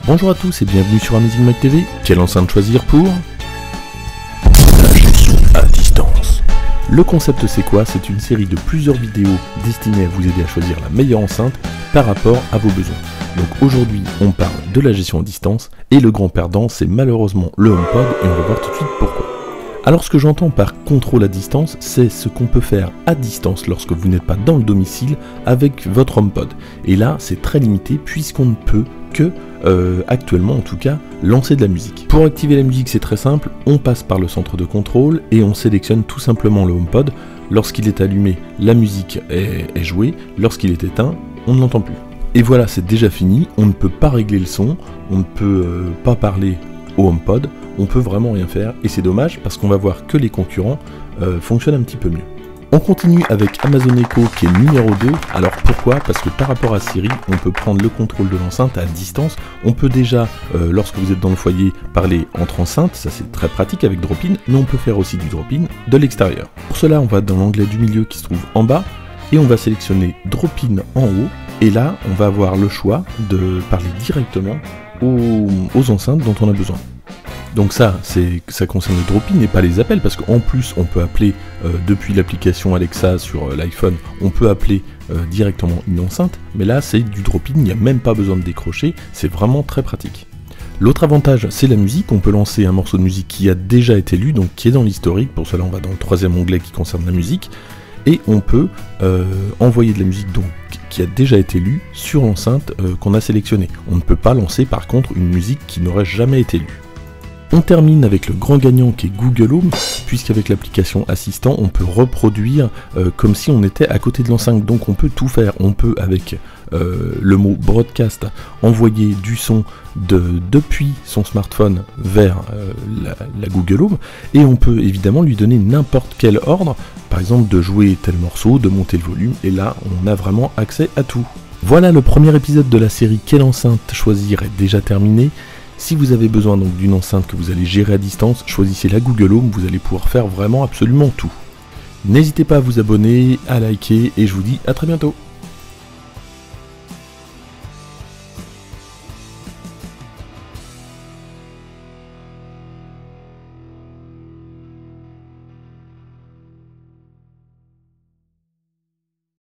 Bonjour à tous et bienvenue sur Amazing Mac TV. Quelle enceinte choisir pour la gestion à distance? Le concept c'est quoi? C'est une série de plusieurs vidéos destinées à vous aider à choisir la meilleure enceinte par rapport à vos besoins. Donc aujourd'hui on parle de la gestion à distance et le grand perdant c'est malheureusement le HomePod et on va voir tout de suite pourquoi. Alors ce que j'entends par contrôle à distance, c'est ce qu'on peut faire à distance lorsque vous n'êtes pas dans le domicile avec votre HomePod. Et là c'est très limité puisqu'on ne peut que, actuellement en tout cas, lancer de la musique. Pour activer la musique c'est très simple, on passe par le centre de contrôle et on sélectionne tout simplement le HomePod. Lorsqu'il est allumé, la musique est jouée, lorsqu'il est éteint, on ne l'entend plus. Et voilà, c'est déjà fini, on ne peut pas régler le son, on ne peut pas parler au HomePod, on peut vraiment rien faire et c'est dommage parce qu'on va voir que les concurrents fonctionnent un petit peu mieux. On continue avec Amazon Echo qui est numéro 2, alors pourquoi? Parce que par rapport à Siri, on peut prendre le contrôle de l'enceinte à distance, on peut déjà, lorsque vous êtes dans le foyer, parler entre enceintes, ça c'est très pratique avec Drop-in, mais on peut faire aussi du Drop-in de l'extérieur. Pour cela, on va dans l'onglet du milieu qui se trouve en bas, et on va sélectionner Drop-in en haut, et là, on va avoir le choix de parler directement aux enceintes dont on a besoin. Donc ça concerne le drop-in et pas les appels, parce qu'en plus on peut appeler depuis l'application Alexa sur l'iPhone, on peut appeler directement une enceinte, mais là c'est du drop-in, il n'y a même pas besoin de décrocher, c'est vraiment très pratique. L'autre avantage c'est la musique, on peut lancer un morceau de musique qui a déjà été lu, donc qui est dans l'historique, pour cela on va dans le troisième onglet qui concerne la musique, et on peut envoyer de la musique donc qui a déjà été lue sur l'enceinte qu'on a sélectionnée. On ne peut pas lancer par contre une musique qui n'aurait jamais été lue. On termine avec le grand gagnant qui est Google Home, puisqu'avec l'application Assistant, on peut reproduire comme si on était à côté de l'enceinte. Donc on peut tout faire, on peut avec le mot broadcast envoyer du son depuis son smartphone vers la Google Home, et on peut évidemment lui donner n'importe quel ordre, par exemple de jouer tel morceau, de monter le volume, et là on a vraiment accès à tout. Voilà, le premier épisode de la série Quelle enceinte choisir est déjà terminé. Si vous avez besoin donc d'une enceinte que vous allez gérer à distance, choisissez la Google Home, vous allez pouvoir faire vraiment absolument tout. N'hésitez pas à vous abonner, à liker, et je vous dis à très bientôt.